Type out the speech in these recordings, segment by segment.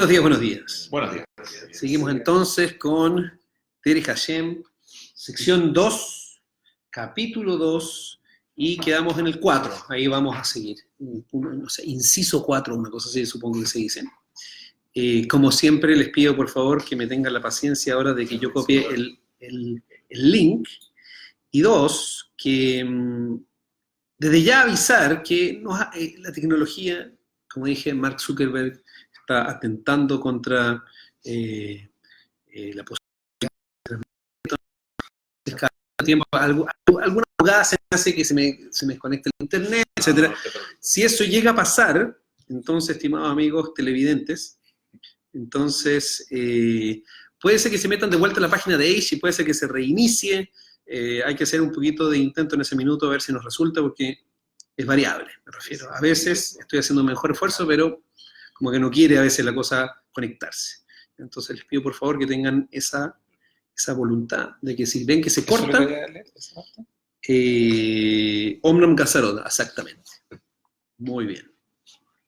Buenos días, buenos días. Buenos días. Seguimos entonces con Derech Hashem, sección 2, capítulo 2, y quedamos en el 4. Ahí vamos a seguir. No sé, inciso 4, una cosa así, supongo que se dice. Como siempre, les pido por favor que me tengan la paciencia ahora de que yo copie el link. Y dos, que desde ya avisar que la tecnología, como dije, Mark Zuckerberg está atentando contra la posibilidad de cada tiempo. Alguna jugada se hace que se me desconecte el internet, etc. Si eso llega a pasar, entonces, estimados amigos televidentes, entonces puede ser que se metan de vuelta a la página de Edge y puede ser que se reinicie. Hay que hacer un poquito de intento en ese minuto a ver si nos resulta, porque es variable, me refiero. A veces estoy haciendo un mejor esfuerzo, pero como que no quiere a veces la cosa conectarse. Entonces les pido por favor que tengan esa voluntad de que si ven que se corta, Omnam Gazaroda, exactamente. Muy bien.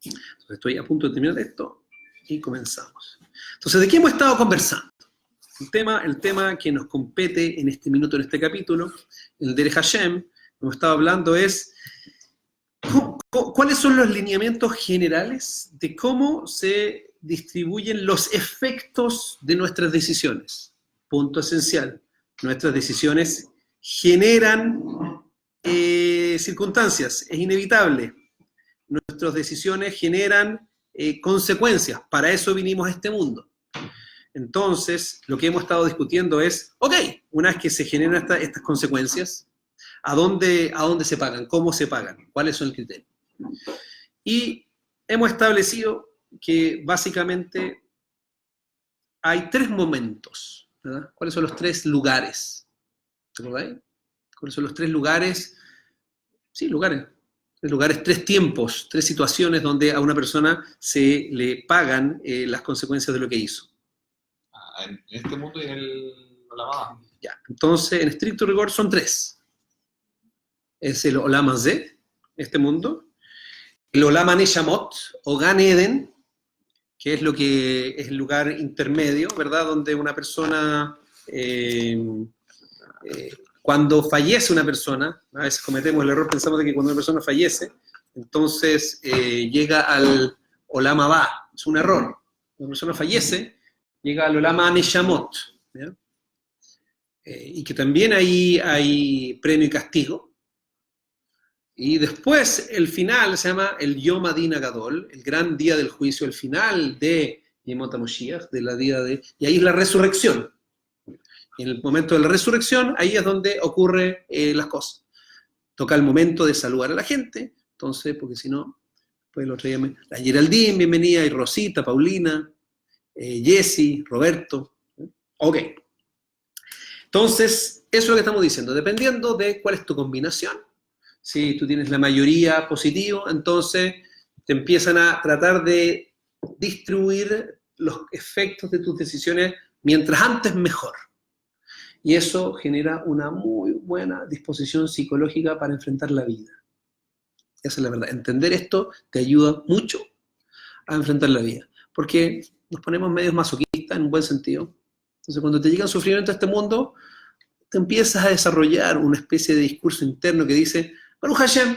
Entonces estoy a punto de terminar esto y comenzamos. Entonces, ¿de qué hemos estado conversando? El tema que nos compete en este minuto, en este capítulo, el Derech Hashem, hemos estado hablando es cuáles son los lineamientos generales de cómo se distribuyen los efectos de nuestras decisiones. Punto esencial. Nuestras decisiones generan circunstancias, es inevitable. Nuestras decisiones generan consecuencias. Para eso vinimos a este mundo. Entonces, lo que hemos estado discutiendo es, ok, una vez que se generan estas consecuencias, ¿a dónde se pagan? ¿Cómo se pagan? ¿Cuáles son el criterio? Y hemos establecido que básicamente hay 3 momentos, ¿verdad? ¿Cuáles son los 3 lugares? ¿Te acordáis? ¿Cuáles son los 3 lugares? Sí, lugares. 3 lugares, 3 tiempos, 3 situaciones donde a una persona se le pagan las consecuencias de lo que hizo. En este mundo y en el Olam. Ya, entonces, en estricto rigor son 3. Es el Olam Hazé, este mundo, el Olam Neshamot, o Gan Eden, que es lo que es el lugar intermedio, ¿verdad? Donde una persona, cuando fallece una persona, a veces cometemos el error, pensamos de que cuando una persona fallece, entonces llega al Olam Abba, es un error. Cuando una persona fallece, llega al Olam Neshamot, ¿ya? Y que también ahí hay premio y castigo. Y después, el final se llama el Yom Adin Agadol, el gran día del juicio, el final de Yemot HaMashiach, de la día de... Y ahí es la resurrección. Y en el momento de la resurrección, ahí es donde ocurren las cosas. Toca el momento de saludar a la gente, entonces, porque si no, pues el otro día la Geraldine, bienvenida, y Rosita, Paulina, Jessy, Roberto. Ok. Entonces, eso es lo que estamos diciendo. Dependiendo de cuál es tu combinación, si tú tienes la mayoría positivo, entonces te empiezan a tratar de distribuir los efectos de tus decisiones mientras antes mejor. Y eso genera una muy buena disposición psicológica para enfrentar la vida. Esa es la verdad. Entender esto te ayuda mucho a enfrentar la vida. Porque nos ponemos medios masoquistas en un buen sentido. Entonces, cuando te llega un sufrimiento a este mundo, te empiezas a desarrollar una especie de discurso interno que dice, Baruch Hashem,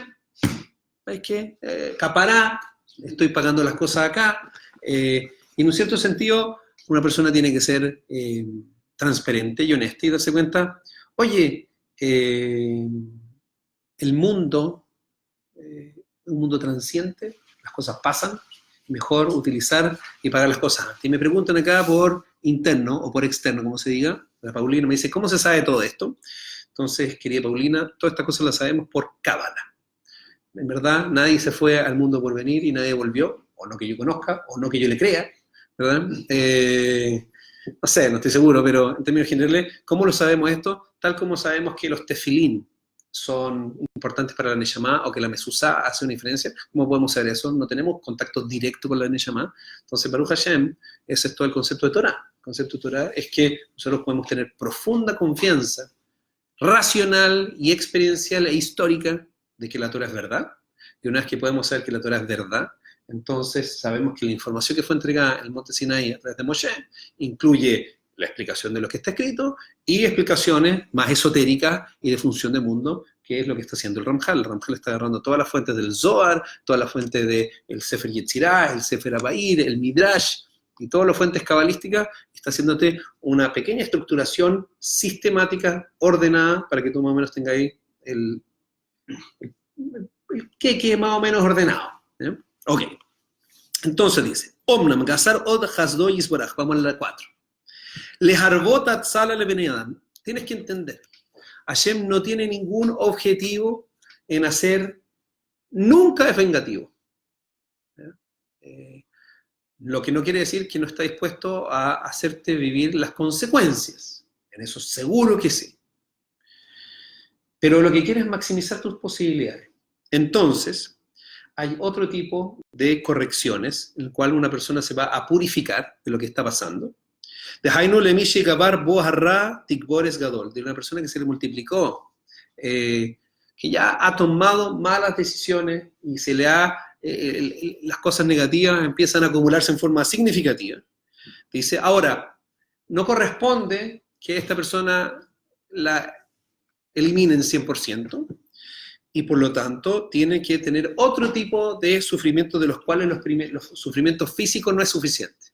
¿sabes qué? Capará, estoy pagando las cosas acá. Y en un cierto sentido, una persona tiene que ser transparente y honesta y darse cuenta, oye, el mundo, un mundo transiente, las cosas pasan, mejor utilizar y pagar las cosas antes. Y me preguntan acá por interno o por externo, como se diga. La Paulina me dice, ¿cómo se sabe todo esto? Entonces, querida Paulina, todas estas cosas las sabemos por Cábala. En verdad, nadie se fue al mundo por venir y nadie volvió, o no que yo conozca, o no que yo le crea, ¿verdad? No sé, no estoy seguro, pero en términos generales, ¿cómo lo sabemos esto? Tal como sabemos que los tefilín son importantes para la Neshama, o que la Mezuzá hace una diferencia. ¿Cómo podemos saber eso? No tenemos contacto directo con la Neshama. Entonces, Baruch Hashem, ese es todo el concepto de Torah. El concepto de Torah es que nosotros podemos tener profunda confianza racional y experiencial e histórica de que la Torah es verdad. Y una vez que podemos saber que la Torah es verdad, Entonces sabemos que la información que fue entregada en el monte Sinaí a través de Moshe incluye la explicación de lo que está escrito y explicaciones más esotéricas y de función de mundo, que es lo que está haciendo el Ramjal. El Ramjal está agarrando todas las fuentes del Zohar, todas las fuentes del Sefer Yetzirah, el Sefer Abair, el Midrash, y todas las fuentes cabalísticas, está haciéndote una pequeña estructuración sistemática, ordenada, para que tú más o menos tengas ahí el que más o menos ordenado. ¿Eh? Ok. Entonces dice, Omnam Gazar Od Hasdo Yisborach, vamos a la 4. Le Harbot Atzala le Bnei Adam. Tienes que entender, Hashem no tiene ningún objetivo en hacer, nunca es vengativo. Lo que no quiere decir que no está dispuesto a hacerte vivir las consecuencias. En eso seguro que sí. Pero lo que quiere es maximizar tus posibilidades. Entonces, hay otro tipo de correcciones en el cual una persona se va a purificar de lo que está pasando. De una persona que se le multiplicó, que ya ha tomado malas decisiones y se le ha las cosas negativas empiezan a acumularse en forma significativa. Dice, ahora, no corresponde que esta persona la elimine en 100%, y por lo tanto tiene que tener otro tipo de sufrimientos de los cuales los sufrimientos físicos no es suficiente.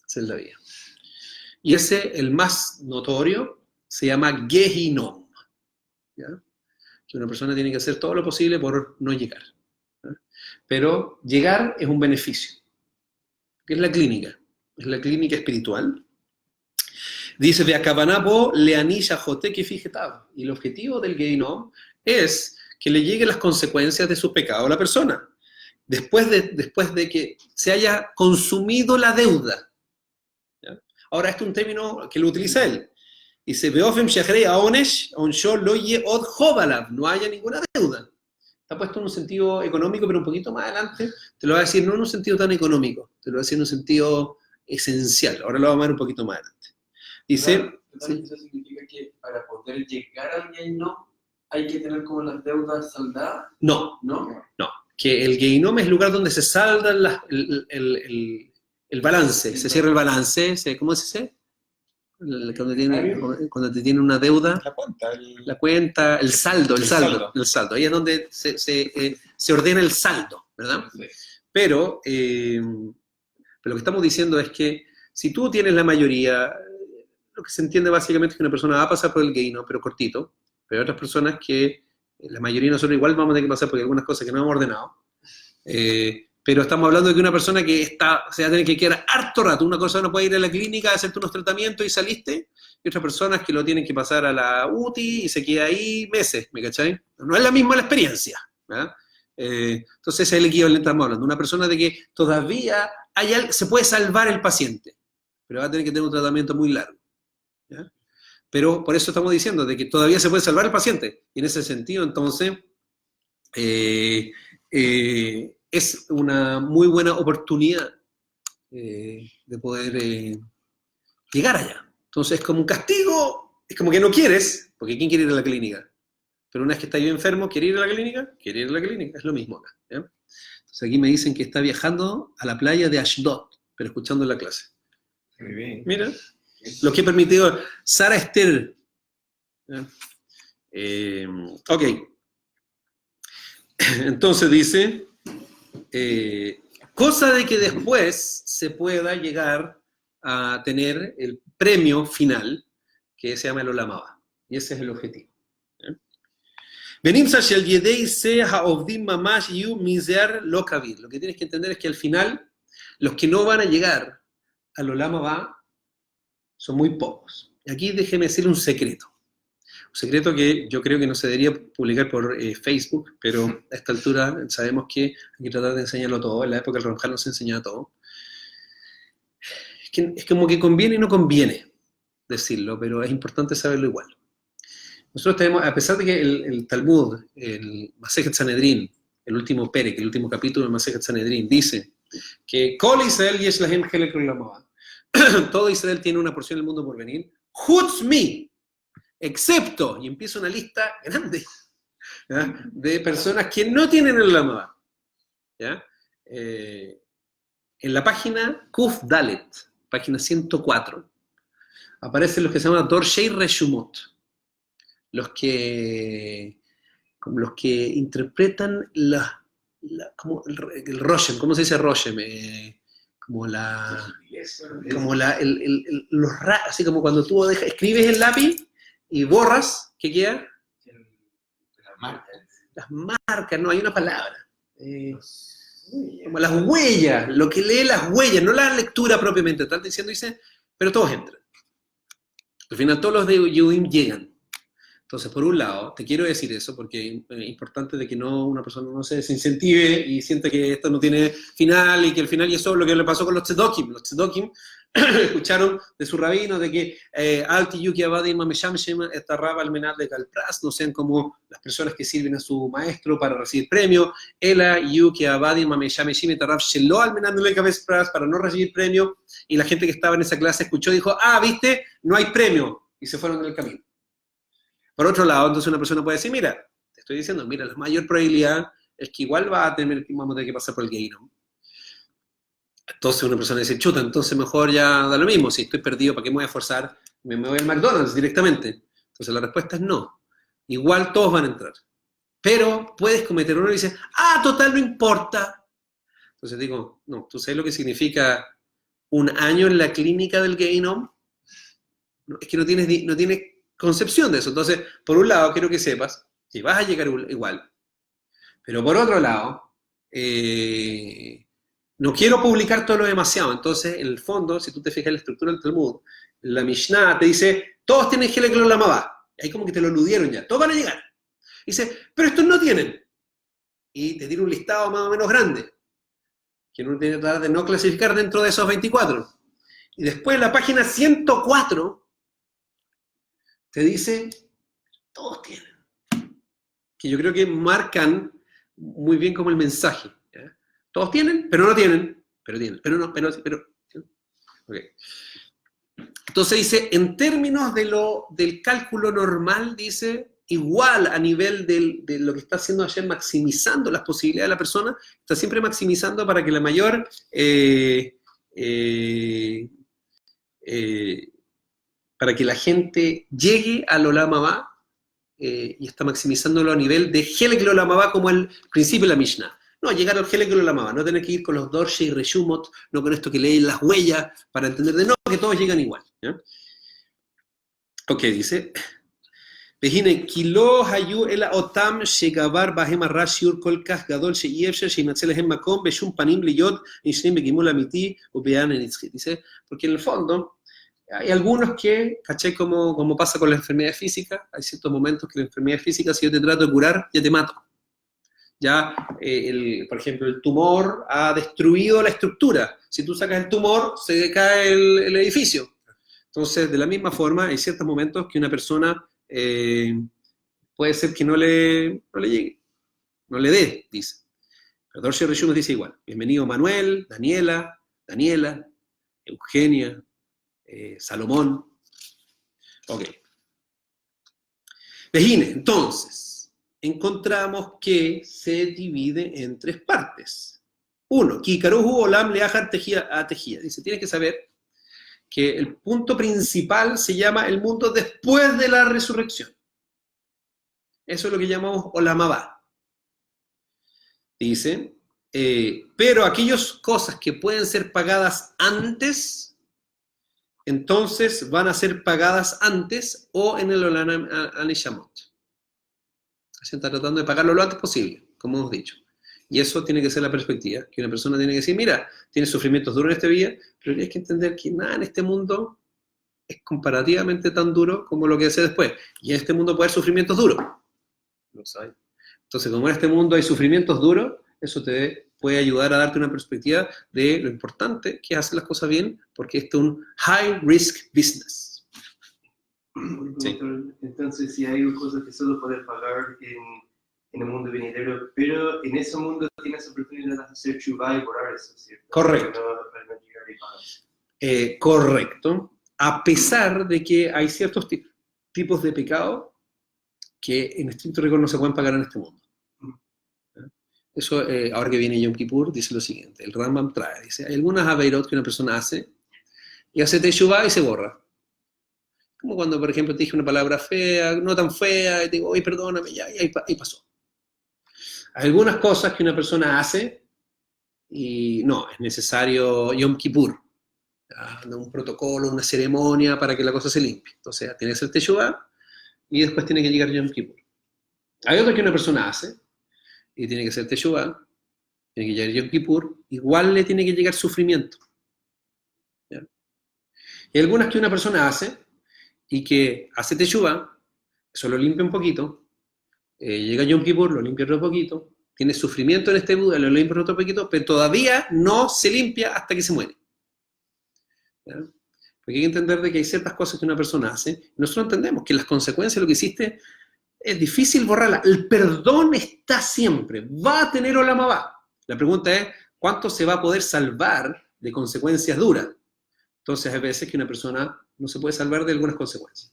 Esa es la vida. Y ese, el más notorio, se llama Gehinom. ¿Ya? Que una persona tiene que hacer todo lo posible por no llegar. Pero llegar es un beneficio, que es la clínica espiritual. Dice, de Akabanabo leanisha jote fijetab. Y el objetivo del Gehinom es que le lleguen las consecuencias de su pecado a la persona, después de que se haya consumido la deuda. ¿Ya? Ahora, este es un término que lo utiliza él. Dice, Beofem Shehrei Aonesh, Onsho Loye Od Jobalav, no haya ninguna deuda. Está puesto en un sentido económico, pero un poquito más adelante te lo va a decir no en un sentido tan económico, te lo va a decir en un sentido esencial. Ahora lo vamos a ver un poquito más adelante. Dice... Claro, ¿sí? Eso significa que para poder llegar al Gehinom hay que tener como las deudas saldadas. No. Que el Gehinom es el lugar donde se salda el balance, se cierra el balance, ¿cómo se dice? Cuando te tiene una deuda, la cuenta, el saldo. Ahí es donde se ordena el saldo, ¿verdad? Sí. Pero lo que estamos diciendo es que si tú tienes la mayoría, lo que se entiende básicamente es que una persona va a pasar por el Gehinom, pero cortito, pero hay otras personas que, la mayoría de nosotros igual vamos a tener que pasar por algunas cosas que no hemos ordenado, pero estamos hablando de que una persona que se va a tener que quedar harto rato. Una cosa no puede ir a la clínica, hacerte unos tratamientos y saliste, y otras personas que lo tienen que pasar a la UTI y se queda ahí meses, ¿me cachai? No es la misma la experiencia, ¿verdad? Entonces ese es el equivalente que estamos hablando. Una persona de que todavía se puede salvar el paciente, pero va a tener que tener un tratamiento muy largo, ¿ya? Pero por eso estamos diciendo de que todavía se puede salvar el paciente. Y en ese sentido, entonces, es una muy buena oportunidad de poder llegar allá. Entonces es como un castigo, es como que no quieres, porque ¿quién quiere ir a la clínica? Pero una vez que está yo enfermo, ¿quiere ir a la clínica? Quiere ir a la clínica, es lo mismo acá. ¿Ya? Entonces aquí me dicen que está viajando a la playa de Ashdod, pero escuchando la clase. Muy bien. Mira, lo que ha permitido Sara Esther. Ok. Entonces dice, cosa de que después se pueda llegar a tener el premio final, que se llama el Olam Haba. Y ese es el objetivo. Lo que tienes que entender es que al final, los que no van a llegar al Olam Haba son muy pocos. Y aquí déjeme decirle un secreto. Un secreto que yo creo que no se debería publicar por Facebook, pero a esta altura sabemos que hay que tratar de enseñarlo todo. En la época del Ramjal no se enseñaba todo. Es como que conviene y no conviene decirlo, pero es importante saberlo igual. Nosotros tenemos, a pesar de que el Talmud, el Masejet Sanedrín, el último perek, el último capítulo del Masejet Sanedrín, dice que Kol Israel yesh lahem chelek olam haba. Todo Israel tiene una porción del mundo por venir, Chutz mi, excepto, y empieza una lista grande, ¿ya? De personas que no tienen el Olam Haba, ¿ya? en la página Kuf Dalet, página 104, aparecen los que se llaman Dorshei Reshumot, como los que interpretan como el Roshem, ¿cómo se dice Roshem? Así como cuando tú escribes el lápiz y borras, ¿qué queda? Las marcas, no hay una palabra. Como las huellas, lo que lee las huellas, no la lectura propiamente tal, diciendo, dice, pero todos entran. Al final todos los de Yehudim llegan. Entonces, por un lado, te quiero decir eso, porque es importante de que una persona no se desincentive y siente que esto no tiene final, y que el final, y eso es lo que le pasó con los tzedokim. Los tzedokim escucharon de su rabino de que Alti Yuki Abadi Mamesham Shem Etarraba Almenad de Calpras, no sean como las personas que sirven a su maestro para recibir premio. Ela Yuki Abadi Mamesham Shem Etarrab Shelo Almenad de Calpras para no recibir premio. Y la gente que estaba en esa clase escuchó y dijo, viste, no hay premio. Y se fueron en el camino. Por otro lado, entonces una persona puede decir, mira, te estoy diciendo, mira, la mayor probabilidad es que igual vamos a tener que pasar por el Gehinom. Entonces una persona dice, chuta, entonces mejor ya da lo mismo, si estoy perdido, ¿para qué me voy a esforzar? Me voy al McDonald's directamente. Entonces la respuesta es no. Igual todos van a entrar. Pero puedes cometer uno y dices, total, no importa. Entonces digo, no, ¿tú sabes lo que significa un año en la clínica del Gehinom? No, es que no tienes concepción de eso. Entonces, por un lado, quiero que sepas que vas a llegar igual. Pero por otro lado, no quiero publicar todo lo demasiado. Entonces, en el fondo, si tú te fijas en la estructura del Talmud, la Mishnah te dice, todos tienen Helek Lo Lamabá. Ahí como que te lo eludieron ya. Todos van a llegar. Dice, pero estos no tienen. Y te tiene un listado más o menos grande, que uno tiene que tratar de no clasificar dentro de esos 24. Y después, en la página 104, te dice, todos tienen. Que yo creo que marcan muy bien como el mensaje. ¿Ya? Todos tienen, pero no tienen. Pero tienen, pero no, pero. Okay. Entonces dice, en términos del cálculo normal, dice, igual a nivel de lo que está haciendo ayer, maximizando las posibilidades de la persona, está siempre maximizando para que la mayor para que la gente llegue al Olam Haba, y está maximizándolo a nivel de Helek Lo Olam Haba como el principio de la Mishnah. No, llegar al Helek Lo Olam Haba, no tener que ir con los Dorshei Reshumot, no con esto que leen las huellas, para entender de no, que todos llegan igual. ¿Ya? Ok, dice, Vejine, Kilo Hayu Ela Otam Shegabar Bahem Arashiur Kolkach Gadol Sheyefsher Sheimatzelehem Makom Beshum Panim Liyot Ishnim Begimul Amiti Ubean Enitzchi. Dice, porque en el fondo, hay algunos que, ¿cachai? Como pasa con la enfermedad física, hay ciertos momentos que la enfermedad física, si yo te trato de curar, ya te mato. Ya, por ejemplo, el tumor ha destruido la estructura. Si tú sacas el tumor, se cae el edificio. Entonces, de la misma forma, hay ciertos momentos que una persona puede ser que no le llegue, no le dé, dice. Pero Dorshei Reshumot dice igual. Bienvenido Manuel, Daniela, Eugenia, Salomón. Ok. Vejine, entonces, encontramos que se divide en tres partes. Uno, Kikaruhu Olam Leachar Tejía. Dice, tienes que saber que el punto principal se llama el mundo después de la resurrección. Eso es lo que llamamos Olam Haba. Dice, pero aquellas cosas que pueden ser pagadas antes, entonces van a ser pagadas antes o en el Olam Haneshamot. Se está tratando de pagarlo lo antes posible, como hemos dicho. Y eso tiene que ser la perspectiva, que una persona tiene que decir, mira, tienes sufrimientos duros en este vida, pero tienes que entender que nada en este mundo es comparativamente tan duro como lo que hace después. Y en este mundo puede haber sufrimientos duros. Lo sabes. Entonces, como en este mundo hay sufrimientos duros, eso te puede ayudar a darte una perspectiva de lo importante que es hacer las cosas bien, porque esto es un high risk business. Sí. Entonces, si hay cosas que solo puedes pagar en el mundo venidero, pero en ese mundo tienes oportunidad de hacer chubá y borrar eso, ¿cierto? Correcto. Correcto. A pesar de que hay ciertos tipos de pecado que en estricto rigor no se pueden pagar en este mundo. Eso, ahora que viene Yom Kippur, dice lo siguiente, el Rambam trae, dice, hay algunas aveirot que una persona hace, y hace teshuvá y se borra. Como cuando, por ejemplo, te dije una palabra fea, no tan fea, y te digo, oye, perdóname, ya, y ahí pasó. Hay algunas cosas que una persona hace, y no, es necesario Yom Kippur, un protocolo, una ceremonia para que la cosa se limpie. Entonces, tiene que ser teshuvá, y después tiene que llegar Yom Kippur. Hay otras que una persona hace, y tiene que ser teshuvá, tiene que llegar Yom Kippur, igual le tiene que llegar sufrimiento. ¿Ya? Y hay algunas que una persona hace, y que hace teshuvá, eso lo limpia un poquito, llega Yom Kippur, lo limpia otro poquito, tiene sufrimiento en este Buda, lo limpia otro poquito, pero todavía no se limpia hasta que se muere. ¿Ya? Porque hay que entender de que hay ciertas cosas que una persona hace, y nosotros entendemos que las consecuencias de lo que hiciste es difícil borrarla. El perdón está siempre, va a tener Olam Abba. La pregunta es, ¿cuánto se va a poder salvar de consecuencias duras? Entonces, hay veces que una persona no se puede salvar de algunas consecuencias.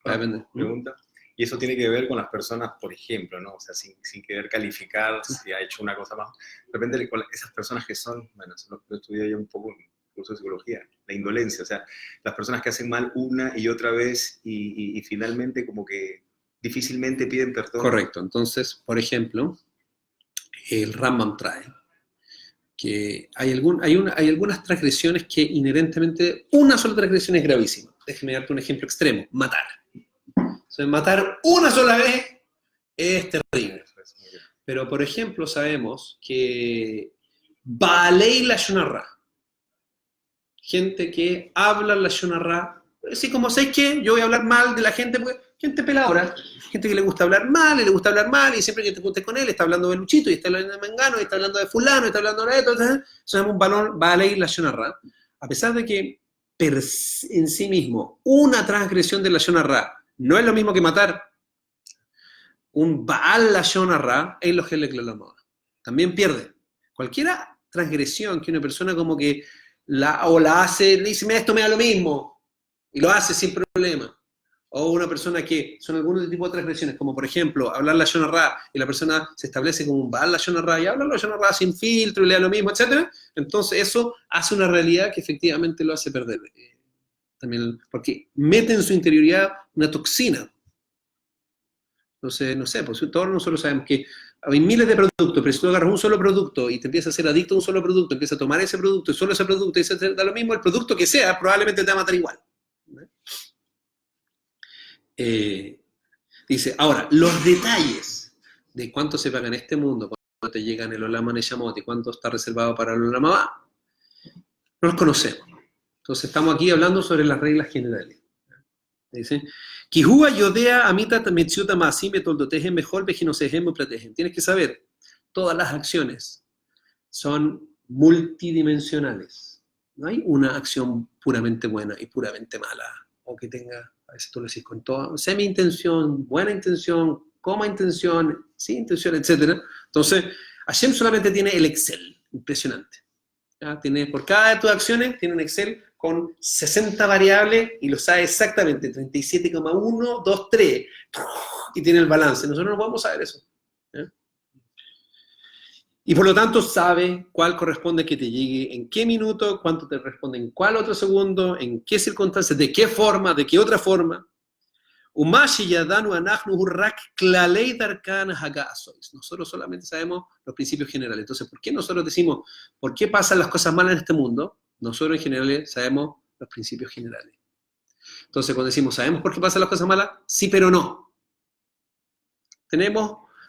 Va a depender. Pregunta. Y eso tiene que ver con las personas, por ejemplo, ¿no? O sea, sin querer calificar si ha hecho una cosa más. De repente, con esas personas que son, bueno, eso lo estudié yo un poco en el curso de psicología, la indolencia, o sea, las personas que hacen mal una y otra vez y finalmente como que difícilmente piden perdón. Correcto. Entonces, por ejemplo, el Rambam trae que hay algunas transgresiones que inherentemente, una sola transgresión es gravísima. Déjeme darte un ejemplo extremo, matar. Entonces, matar una sola vez es terrible. Pero, por ejemplo, sabemos que Baalei Lashon Hara, gente que habla Lashon Hara, así como, ¿sabes qué? Yo voy a hablar mal de la gente, porque gente peladora, gente que le gusta hablar mal, y le gusta hablar mal, y siempre que te juntes con él, está hablando de Luchito, y está hablando de Mengano, y está hablando de Fulano, y está hablando de esto, eso se llama un valor Baalei Lashon Hara. A pesar de que en sí mismo una transgresión de Lashon Hara no es lo mismo que matar, un Baal Lashon Hara es lo que le clamaba. También pierde. Cualquier transgresión que una persona como que la hace, le dice, mira, esto me da lo mismo, y lo hace sin problema. O una persona que son algunos tipos de transgresiones, como por ejemplo, hablar Lashon Hara, y la persona se establece como un Baal Lashon Hara, y habla Lashon Hara sin filtro, y le da lo mismo, etc. Entonces eso hace una realidad que efectivamente lo hace perder. También, porque mete en su interioridad una toxina. Entonces, no sé, pues todos nosotros sabemos que hay miles de productos, pero si tú agarras un solo producto y te empiezas a ser adicto a un solo producto, empiezas a tomar ese producto y solo ese producto, y te da lo mismo, el producto que sea, probablemente te va a matar igual. Dice, ahora, los detalles de cuánto se paga en este mundo, cuánto te llega en el Olam Neshamot y cuánto está reservado para el Olam Abba, no los conocemos. Entonces estamos aquí hablando sobre las reglas generales. Dice, Kihua yodea amita metziuta maasim betoldotehem mejor vejinosehem upratehem. Tienes que saber, todas las acciones son multidimensionales. No hay una acción puramente buena y puramente mala, o que tenga, a veces tú lo decís con toda semi-intención, buena intención, coma intención, sin intención, etc. Entonces, Hashem solamente tiene el Excel, impresionante. ¿Ya? Tiene, por cada de tus acciones tiene un Excel con 60 variables y lo sabe exactamente, 37,123, y tiene el balance. Nosotros no podemos saber eso. ¿Ya? Y por lo tanto sabe cuál corresponde que te llegue, en qué minuto, cuánto te responde, en cuál otro segundo, en qué circunstancias, de qué forma, de qué otra forma. Nosotros solamente sabemos los principios generales. Entonces, ¿por qué nosotros decimos, por qué pasan las cosas malas en este mundo? Nosotros en general sabemos los principios generales. Entonces, cuando decimos, ¿sabemos por qué pasan las cosas malas? Sí, pero no.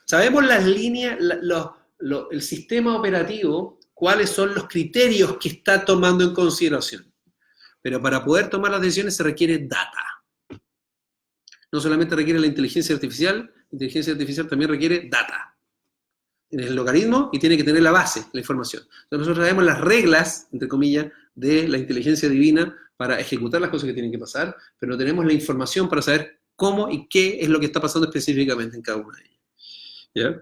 Sabemos las líneas, el sistema operativo, cuáles son los criterios que está tomando en consideración. Pero para poder tomar las decisiones se requiere data. No solamente requiere la inteligencia artificial también requiere data. Tienes el logaritmo y tiene que tener la base, la información. Entonces nosotros sabemos las reglas, entre comillas, de la inteligencia divina para ejecutar las cosas que tienen que pasar, pero no tenemos la información para saber cómo y qué es lo que está pasando específicamente en cada una de ellas. ¿Ya?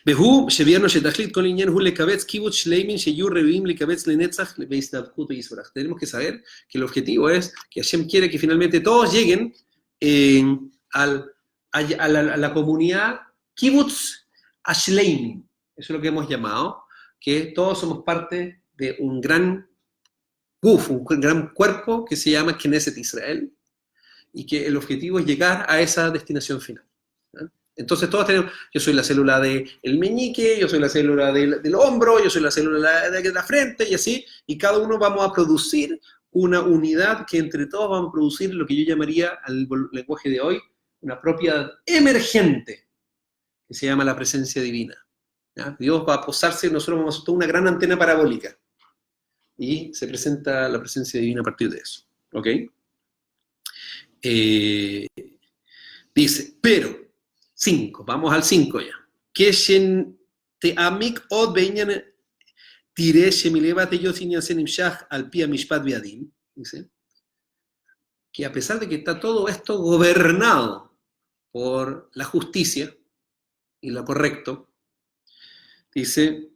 Behu, shevierno shetachlit kol inyan hu lekabetz kibutz shleimin sheyu revim lekabetz lenetzach lebeistabkut yisrach. Tenemos que saber que el objetivo es que Hashem quiere que finalmente todos lleguen a la comunidad Kibbutz Ashleimin. Eso es lo que hemos llamado, que todos somos parte de un gran guf, un gran cuerpo que se llama Knesset Israel, y que el objetivo es llegar a esa destinación final. ¿Ya? Entonces todos tenemos, yo soy la célula del meñique, yo soy la célula del hombro, yo soy la célula de la frente, y así, y cada uno vamos a producir una unidad que entre todos vamos a producir lo que yo llamaría, al lenguaje de hoy, una propiedad emergente, que se llama la presencia divina. ¿Ya? Dios va a posarse, nosotros vamos a hacer toda una gran antena parabólica, y se presenta la presencia divina a partir de eso. ¿Ok? Dice, pero, 5, vamos al 5 ya. Keshen te amik od beñan tire shemilevate yosinyan senim shach al pia mishpat viadim. Dice, que a pesar de que está todo esto gobernado por la justicia y lo correcto, dice,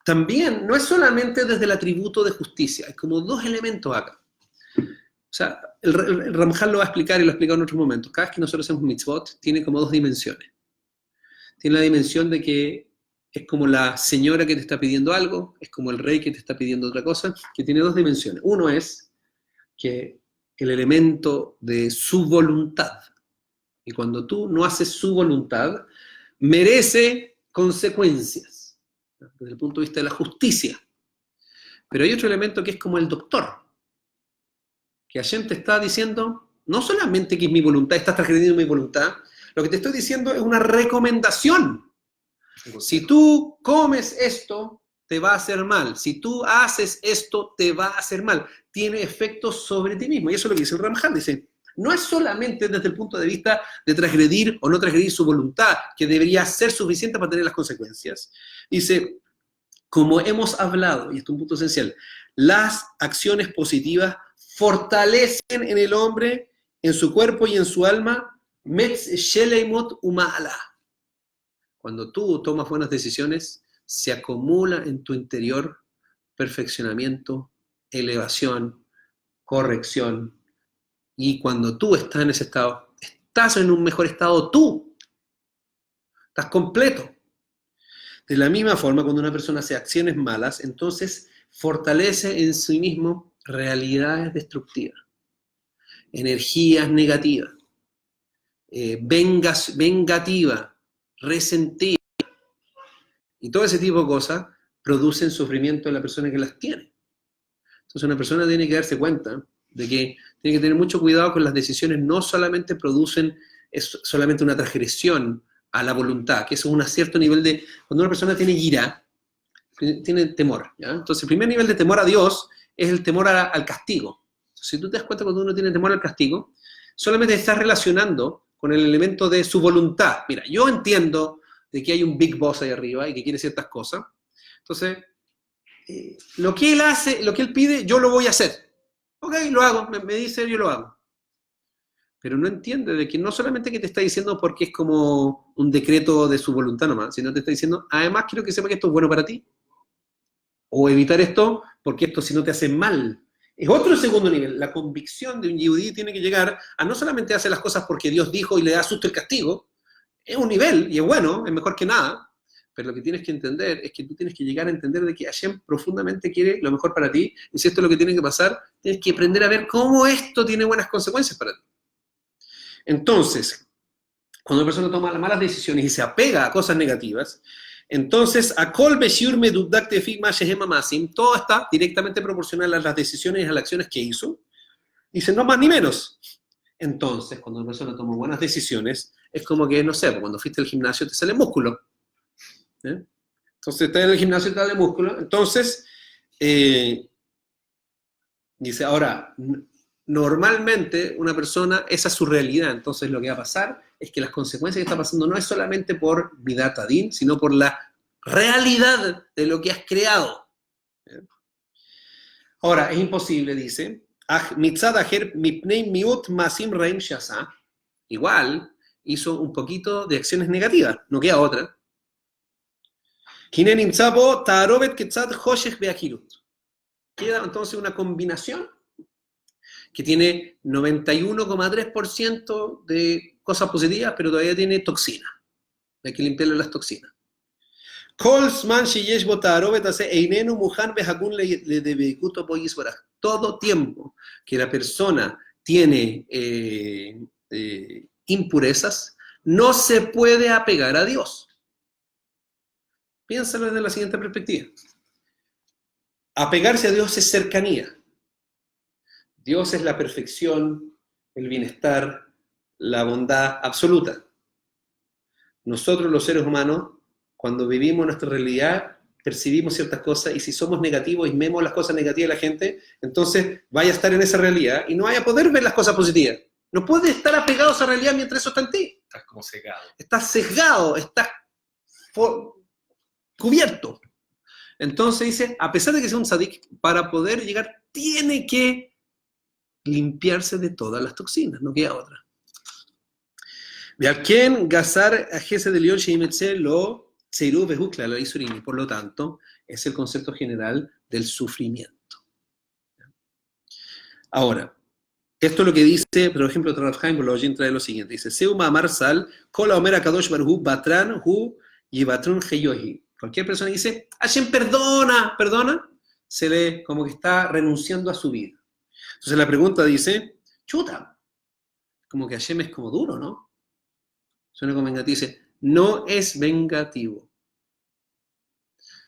también no es solamente desde el atributo de justicia, hay como dos elementos acá. O sea, el Ramjal lo va a explicar y lo ha explicado en otros momentos. Cada vez que nosotros hacemos mitzvot, tiene como dos dimensiones. Tiene la dimensión de que es como la señora que te está pidiendo algo, es como el rey que te está pidiendo otra cosa, que tiene dos dimensiones. Uno es que el elemento de su voluntad, y cuando tú no haces su voluntad, merece consecuencias, desde el punto de vista de la justicia. Pero hay otro elemento que es como el doctor, que Hashem te está diciendo, no solamente que es mi voluntad, estás transgrediendo mi voluntad, lo que te estoy diciendo es una recomendación. Si tú comes esto, te va a hacer mal. Si tú haces esto, te va a hacer mal. Tiene efectos sobre ti mismo. Y eso es lo que dice el Ramjal. Dice, no es solamente desde el punto de vista de transgredir o no transgredir su voluntad, que debería ser suficiente para tener las consecuencias. Dice, como hemos hablado, y esto es un punto esencial, las acciones positivas fortalecen en el hombre, en su cuerpo y en su alma, metz sheleimot uma'ala. Cuando tú tomas buenas decisiones, se acumula en tu interior perfeccionamiento, elevación, corrección. Y cuando tú estás en ese estado, estás en un mejor estado tú. Estás completo. De la misma forma, cuando una persona hace acciones malas, entonces fortalece en sí mismo realidades destructivas, energías negativas, vengativa, resentida, y todo ese tipo de cosas producen sufrimiento en la persona que las tiene. Entonces una persona tiene que darse cuenta de que tiene que tener mucho cuidado con las decisiones, no solamente producen, es solamente una transgresión a la voluntad, que es un cierto nivel de, cuando una persona tiene ira, tiene temor, ¿ya? Entonces el primer nivel de temor a Dios es el temor al castigo. Si tú te das cuenta cuando uno tiene temor al castigo, solamente estás relacionando con el elemento de su voluntad. Mira, yo entiendo de que hay un big boss ahí arriba y que quiere ciertas cosas. Entonces, lo que él hace, lo que él pide, yo lo voy a hacer. Ok, lo hago, me dice, yo lo hago. Pero no entiende de que no solamente que te está diciendo porque es como un decreto de su voluntad nomás, sino te está diciendo, además quiero que sepa que esto es bueno para ti. O evitar esto porque esto si no te hace mal. Es otro segundo nivel. La convicción de un yehudí tiene que llegar a no solamente hacer las cosas porque Dios dijo y le da susto el castigo. Es un nivel, y es bueno, es mejor que nada. Pero lo que tienes que entender es que tú tienes que llegar a entender de que Hashem profundamente quiere lo mejor para ti. Y si esto es lo que tiene que pasar, tienes que aprender a ver cómo esto tiene buenas consecuencias para ti. Entonces, cuando una persona toma las malas decisiones y se apega a cosas negativas, entonces, todo está directamente proporcional a las decisiones y a las acciones que hizo. Dice, no más ni menos. Entonces, cuando una persona toma buenas decisiones, es como que, no sé, cuando fuiste al gimnasio te sale músculo. Entonces, estás en el gimnasio y te sale músculo. Entonces, dice, ahora, normalmente una persona, esa es su realidad. Entonces, lo que va a pasar es que las consecuencias que está pasando no es solamente por Midat Adin, sino por la realidad de lo que has creado. Ahora, es imposible, dice, igual hizo un poquito de acciones negativas, no queda otra. Queda entonces una combinación que tiene 91,3% de cosas positivas, pero todavía tiene toxina. Hay que limpiarle las toxinas. Kolsman Shiyesh Botaro Betase Einenu Muhan Behakun le de Beikuto Poyiswara. Todo tiempo que la persona tiene impurezas, no se puede apegar a Dios. Piénsalo desde la siguiente perspectiva. Apegarse a Dios es cercanía. Dios es la perfección, el bienestar, la bondad absoluta. Nosotros los seres humanos, cuando vivimos nuestra realidad, percibimos ciertas cosas y si somos negativos y vemos las cosas negativas de la gente, entonces vaya a estar en esa realidad y no vaya a poder ver las cosas positivas. No puedes estar apegado a esa realidad mientras eso está en ti. Estás como cegado. Estás sesgado, estás cubierto. Entonces dice, a pesar de que sea un tzadik, para poder llegar tiene que limpiarse de todas las toxinas, no queda otra. Por lo tanto, es el concepto general del sufrimiento. Ahora, esto es lo que dice, por ejemplo, Rav Chaim Volozhin trae lo siguiente, dice, Seuma Marsal, Kola Omer Akadosh Baruj Batran Hu Yibatrun Heyohi. Cualquier persona que dice, Hashem perdona, se ve como que está renunciando a su vida. Entonces la pregunta dice, chuta, como que Hashem es como duro, ¿no? Suena como vengativo, dice, no es vengativo.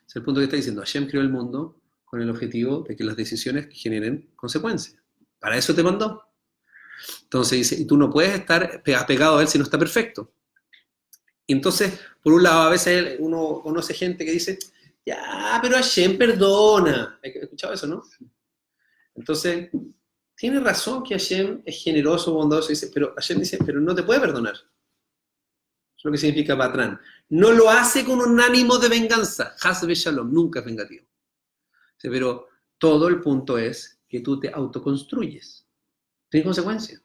Es el punto que está diciendo, Hashem creó el mundo con el objetivo de que las decisiones generen consecuencias. Para eso te mandó. Entonces dice, y tú no puedes estar apegado a él si no está perfecto. Y entonces, por un lado, a veces uno conoce gente que dice, ya, pero Hashem perdona. ¿Has escuchado eso, no? Entonces, tiene razón que Hashem es generoso, bondadoso, dice, pero Hashem dice, pero no te puede perdonar. Eso es lo que significa patrán. No lo hace con un ánimo de venganza. Hasbe Shalom, nunca es vengativo. Dice, pero todo el punto es que tú te autoconstruyes. Tiene consecuencias.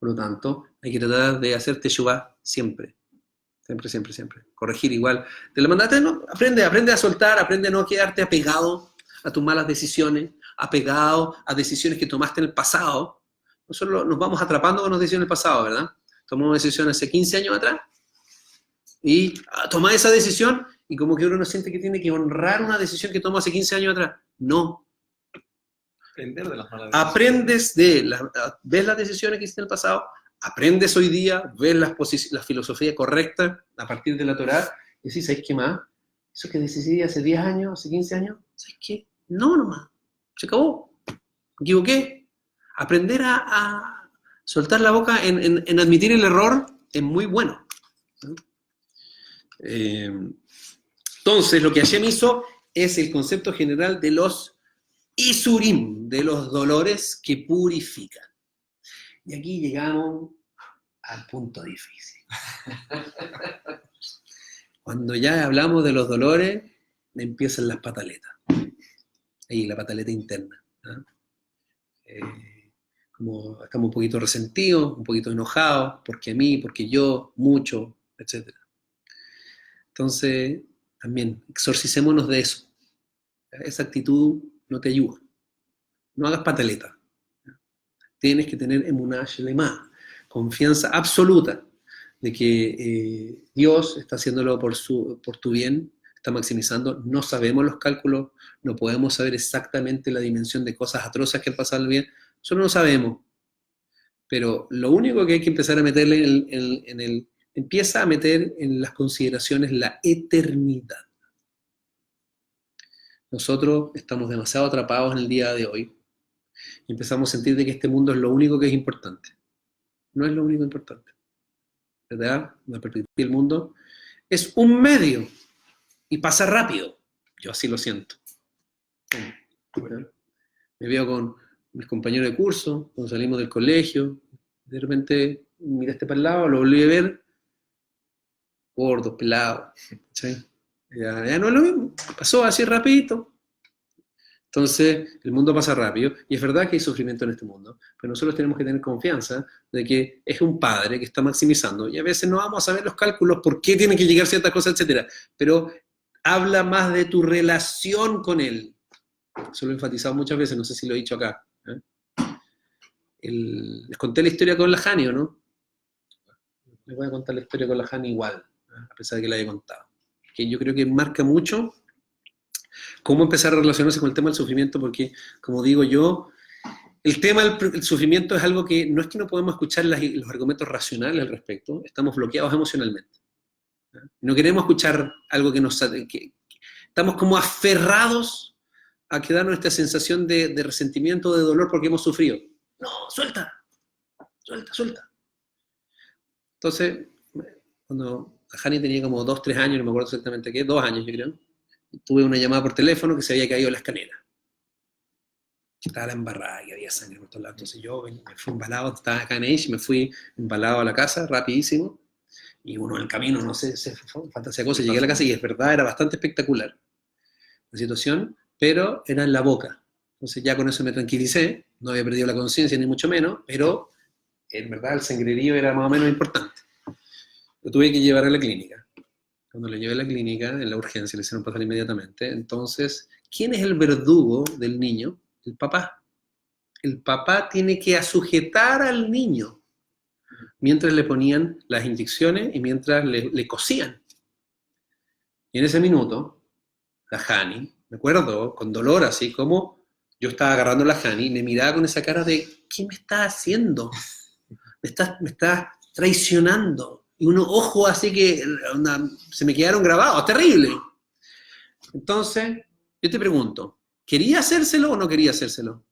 Por lo tanto, hay que tratar de hacer teshuvah siempre. Siempre. Corregir igual. Te lo mandaste, ¿no? Aprende a soltar, aprende a no quedarte apegado a tus malas decisiones, apegado a decisiones que tomaste en el pasado. Nosotros nos vamos atrapando con las decisiones del pasado, ¿verdad? Tomamos una decisión hace 15 años atrás y tomás esa decisión y como que uno siente que tiene que honrar una decisión que tomó hace 15 años atrás. No. Aprender de las malas decisiones. Ves las decisiones que hiciste en el pasado, aprendes hoy día, ves la filosofía correcta a partir de la Torá y decís, ¿sabes qué más? Eso que decidí hace 10 años, hace 15 años, ¿sabes qué? No, nomás. Se acabó. Me equivoqué. Aprender a soltar la boca en admitir el error es muy bueno. Entonces, lo que Hashem hizo es el concepto general de los Isurim, de los dolores que purifican. Y aquí llegamos al punto difícil. Cuando ya hablamos de los dolores, empiezan las pataletas. Ahí, la pataleta interna. ¿No? Como estamos un poquito resentidos, un poquito enojados, porque a mí, porque yo, mucho, etc. Entonces, también, exorcicémonos de eso. Esa actitud no te ayuda. No hagas pataleta. Tienes que tener emuná shelema, confianza absoluta de que Dios está haciéndolo por tu bien, está maximizando. No sabemos los cálculos, no podemos saber exactamente la dimensión de cosas atroces que han pasado en el bien. Solo no sabemos. Pero lo único que hay que empezar a meterle empieza a meter en las consideraciones la eternidad. Nosotros estamos demasiado atrapados en el día de hoy y empezamos a sentir de que este mundo es lo único que es importante. No es lo único importante. ¿Verdad? La perspectiva del mundo es un medio y pasa rápido. Yo así lo siento. ¿Verdad? Me veo con mis compañeros de curso, cuando salimos del colegio, de repente miraste para el lado, lo volví a ver, gordo, pelado. ¿Sí? Ya no es lo mismo. Pasó así rapidito. Entonces, el mundo pasa rápido, y es verdad que hay sufrimiento en este mundo, pero nosotros tenemos que tener confianza de que es un padre que está maximizando, y a veces no vamos a saber los cálculos, por qué tienen que llegar ciertas cosas, etc. Pero habla más de tu relación con él. Eso lo he enfatizado muchas veces, no sé si lo he dicho acá. Les conté la historia con la Hani, ¿o no? Les voy a contar la historia con la Hani igual, a pesar de que la he contado. que yo creo que marca mucho cómo empezar a relacionarse con el tema del sufrimiento, porque, como digo yo, el tema del sufrimiento es algo que no es que no podemos escuchar los argumentos racionales al respecto, estamos bloqueados emocionalmente. No queremos escuchar algo que que estamos como aferrados a quedarnos esta sensación de resentimiento, de dolor porque hemos sufrido. No, suelta, suelta, suelta. Entonces, cuando Hani tenía como 2, 3 años, no me acuerdo exactamente qué, 2 años yo creo, tuve una llamada por teléfono que se había caído la escalera. Estaba la embarrada y había sangre por todos lados. Entonces yo me fui embalado, estaba acá en Age, me fui embalado a la casa rapidísimo. Y uno en el camino, no sé, fantasía cosa, llegué a la casa y es verdad, era bastante espectacular la situación, pero era en la boca. Entonces ya con eso me tranquilicé, no había perdido la conciencia ni mucho menos, pero en verdad el sangrerío era más o menos importante. Lo tuve que llevar a la clínica. Cuando lo llevé a la clínica, en la urgencia, le hicieron pasar inmediatamente. Entonces, ¿quién es el verdugo del niño? El papá. El papá tiene que sujetar al niño mientras le ponían las inyecciones y mientras le cosían. Y en ese minuto, la Hani, me acuerdo, con dolor, así como yo estaba agarrando a la Hani, y me miraba con esa cara de, ¿qué me estás haciendo? Me estás traicionando. Y unos ojos así que se me quedaron grabados, terrible. Entonces, yo te pregunto, ¿quería hacérselo o no quería hacérselo?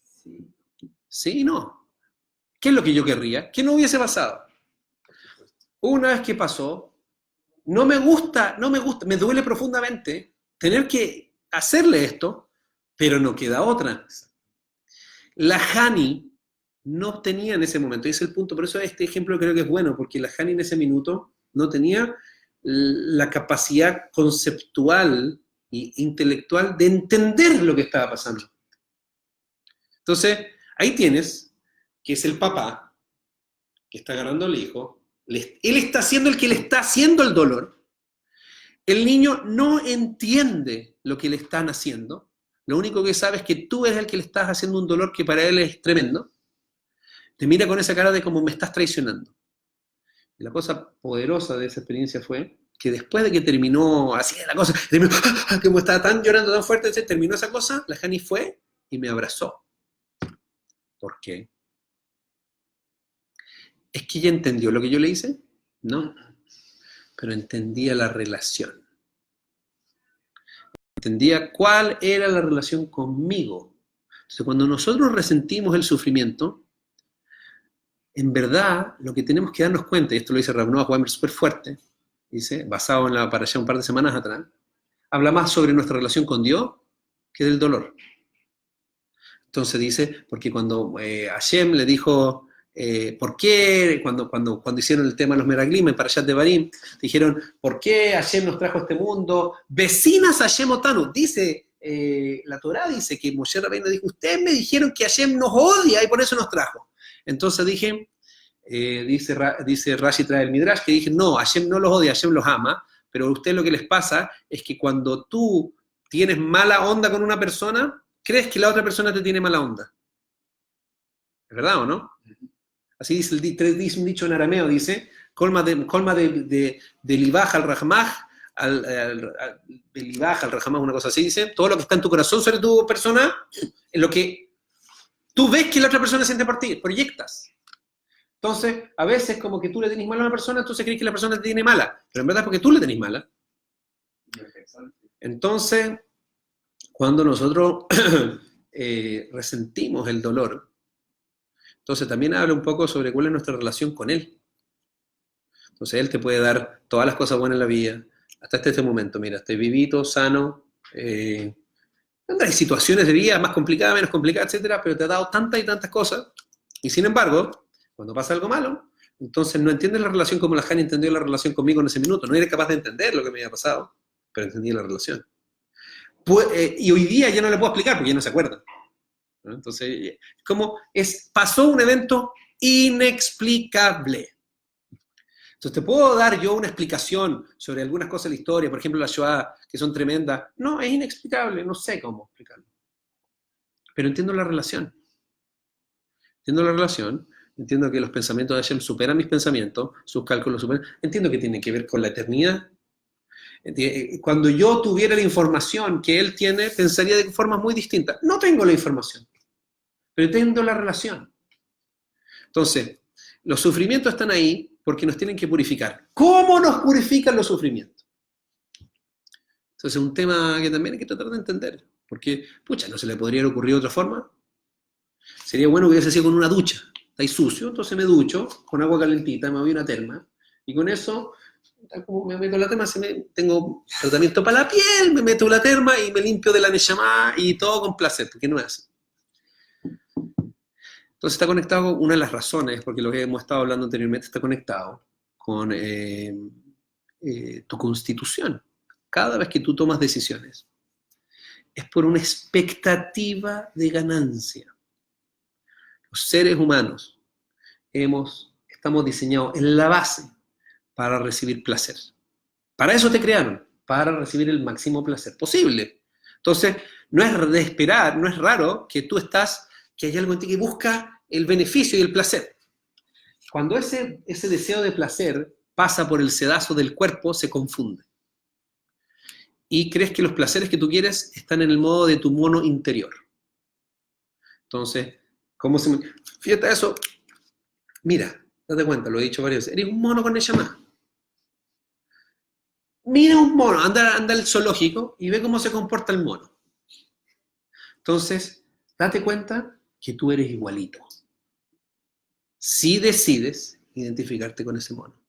Sí. Sí y no. ¿Qué es lo que yo querría? Que no hubiese pasado. Una vez que pasó, no me gusta, me duele profundamente tener que hacerle esto, pero no queda otra. La Hani no tenía en ese momento, y ese es el punto, por eso este ejemplo creo que es bueno, porque la Hani en ese minuto no tenía la capacidad conceptual e intelectual de entender lo que estaba pasando. Entonces, ahí tienes que es el papá, que está agarrando al hijo, él está siendo el que le está haciendo el dolor, el niño no entiende lo que le están haciendo, lo único que sabe es que tú eres el que le estás haciendo un dolor que para él es tremendo, te mira con esa cara de como me estás traicionando. Y la cosa poderosa de esa experiencia fue que después de que terminó así la cosa, como estaba tan llorando tan fuerte, terminó esa cosa, la Hani fue y me abrazó. ¿Por qué? ¿Es que ella entendió lo que yo le hice? No, pero entendía la relación. Entendía cuál era la relación conmigo. Entonces, cuando nosotros resentimos el sufrimiento, en verdad, lo que tenemos que darnos cuenta, y esto lo dice Rav Noah Weinberg súper fuerte, dice, basado en la parashá un par de semanas atrás, habla más sobre nuestra relación con Dios que del dolor. Entonces dice, porque cuando Hashem le dijo, ¿por qué? Cuando hicieron el tema de los Meraglim, en Parashat Devarim, dijeron, ¿por qué Hashem nos trajo a este mundo? Vecinas Hashem Otanu. Dice, la Torá dice que Moshe Rabbeinu dijo, ustedes me dijeron que Hashem nos odia y por eso nos trajo. Entonces dice Rashi trae el Midrash, que dije, no, Hashem no los odia, Hashem los ama, pero a ustedes lo que les pasa es que cuando tú tienes mala onda con una persona, crees que la otra persona te tiene mala onda. ¿Es verdad o no? Así dice un dicho en arameo, dice, colma de libaj al rahmaj, libaj al rahmaj, una cosa así, dice, todo lo que está en tu corazón sobre tu persona, es lo que tú ves que la otra persona siente por ti, proyectas. Entonces, a veces como que tú le tenés mala a una persona, entonces crees que la persona te tiene mala, pero en verdad es porque tú le tenés mala. Entonces, cuando nosotros resentimos el dolor, entonces también habla un poco sobre cuál es nuestra relación con Él. Entonces Él te puede dar todas las cosas buenas en la vida, hasta este momento, mira, estoy vivito, sano, hay situaciones de vida más complicadas, menos complicadas, etcétera, pero te ha dado tantas y tantas cosas, y sin embargo, cuando pasa algo malo, entonces no entiendes la relación como la Hani entendió la relación conmigo en ese minuto, no eres capaz de entender lo que me había pasado, pero entendí la relación. Y hoy día ya no le puedo explicar porque ya no se acuerda. ¿No? Entonces, pasó un evento inexplicable. Entonces, ¿te puedo dar yo una explicación sobre algunas cosas de la historia, por ejemplo, la Shoah, que son tremendas? No, es inexplicable, no sé cómo explicarlo. Pero entiendo la relación. Entiendo que los pensamientos de Hashem superan mis pensamientos, sus cálculos superan. Entiendo que tienen que ver con la eternidad. Cuando yo tuviera la información que él tiene, pensaría de formas muy distintas. No tengo la información, pero tengo la relación. Entonces, los sufrimientos están ahí porque nos tienen que purificar. ¿Cómo nos purifican los sufrimientos? Entonces, es un tema que también hay que tratar de entender. Porque, pucha, ¿no se le podría ocurrir de otra forma? Sería bueno que hubiese sido con una ducha. Está ahí sucio, entonces me ducho con agua calentita, me voy a una terma, y con eso, tal como me meto en la terma, tengo tratamiento para la piel, me meto en la terma y me limpio de la neshama y todo con placer, porque no es así. Entonces está conectado, una de las razones, porque lo que hemos estado hablando anteriormente, está conectado con tu constitución. Cada vez que tú tomas decisiones, es por una expectativa de ganancia. Los seres humanos estamos diseñados en la base para recibir placer. Para eso te crearon, para recibir el máximo placer posible. Entonces, no es de esperar, no es raro que que hay algo en ti que busca el beneficio y el placer. Cuando ese deseo de placer pasa por el sedazo del cuerpo, se confunde. Y crees que los placeres que tú quieres están en el modo de tu mono interior. Entonces, fíjate eso, mira, date cuenta, lo he dicho varias veces, eres un mono con neshama. Mira un mono, anda al zoológico y ve cómo se comporta el mono. Entonces, date cuenta que tú eres igualito. Si decides identificarte con ese mono.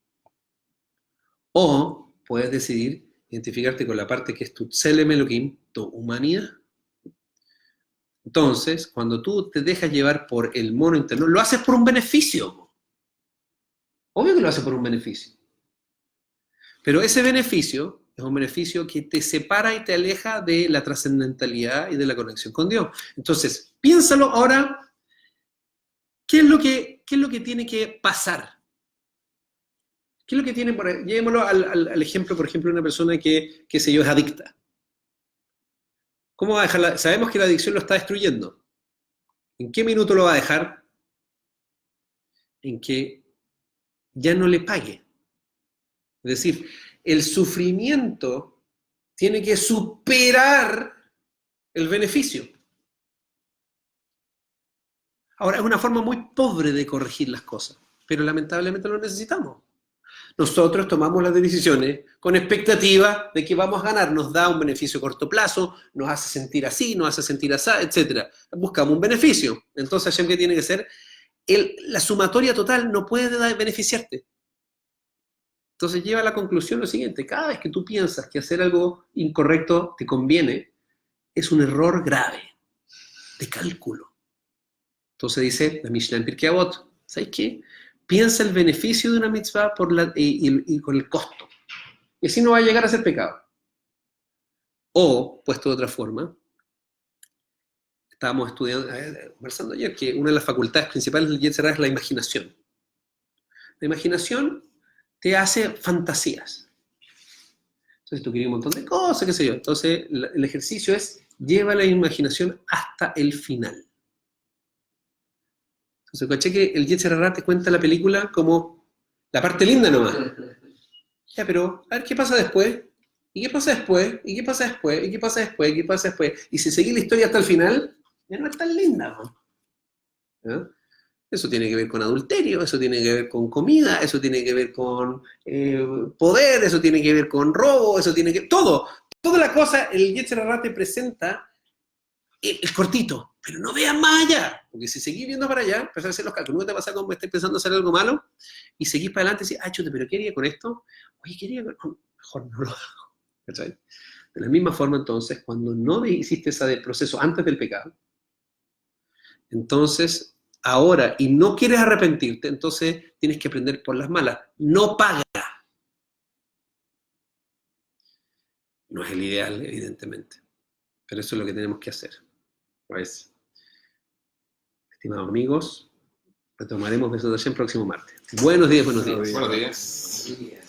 O puedes decidir identificarte con la parte que es tu Tselem Elohim, tu humanidad. Entonces, cuando tú te dejas llevar por el mono interno, lo haces por un beneficio. Obvio que lo haces por un beneficio. Pero ese beneficio es un beneficio que te separa y te aleja de la trascendentalidad y de la conexión con Dios. Entonces, piénsalo ahora, ¿qué es lo que tiene que pasar? ¿Qué es lo que tiene? Llevémoslo al ejemplo, por ejemplo, de una persona que, qué sé yo, es adicta. ¿Cómo va a dejarla? Sabemos que la adicción lo está destruyendo. ¿En qué minuto lo va a dejar? En que ya no le pague. Es decir, el sufrimiento tiene que superar el beneficio. Ahora, es una forma muy pobre de corregir las cosas, pero lamentablemente lo necesitamos. Nosotros tomamos las decisiones con expectativa de que vamos a ganar, nos da un beneficio a corto plazo, nos hace sentir así, nos hace sentir así, etc. Buscamos un beneficio. Entonces, ¿qué tiene que ser? La sumatoria total no puede beneficiarte. Entonces, lleva a la conclusión lo siguiente: cada vez que tú piensas que hacer algo incorrecto te conviene, es un error grave de cálculo. Entonces dice la Mishnah en Pirkei Avot, ¿sabes qué? Piensa el beneficio de una mitzvah y con el costo. Y así no va a llegar a ser pecado. O, puesto de otra forma, estábamos conversando ayer que una de las facultades principales del Yetzer Hara es la imaginación. La imaginación te hace fantasías. Entonces tú quieres un montón de cosas, qué sé yo. Entonces el ejercicio es, lleva la imaginación hasta el final. Entonces, caché que el Yetzer Hara te cuenta la película como la parte linda nomás. Ya, pero a ver qué pasa después, y qué pasa después, y qué pasa después, y qué pasa después, y qué pasa después. Y si seguís la historia hasta el final, ya no es tan linda, ¿no? ¿Ah? Eso tiene que ver con adulterio, eso tiene que ver con comida, eso tiene que ver con poder, eso tiene que ver con robo, eso tiene que... Todo. Toda la cosa, el Yetzer Hara te presenta el cortito, pero no veas más allá, porque si seguís viendo para allá, empezás a hacer los cálculos, ¿no te pasa como estés pensando hacer algo malo? Y seguís para adelante y decís, chute, pero ¿qué haría con esto? Oye, ¿qué haría con...? Mejor no lo hago. ¿Cachai? De la misma forma, entonces, cuando no hiciste ese proceso antes del pecado, entonces, ahora, y no quieres arrepentirte, entonces tienes que aprender por las malas. No paga. No es el ideal, evidentemente, pero eso es lo que tenemos que hacer. Pues, estimados amigos, retomaremos el próximo martes. Buenos días, buenos días. Buenos días.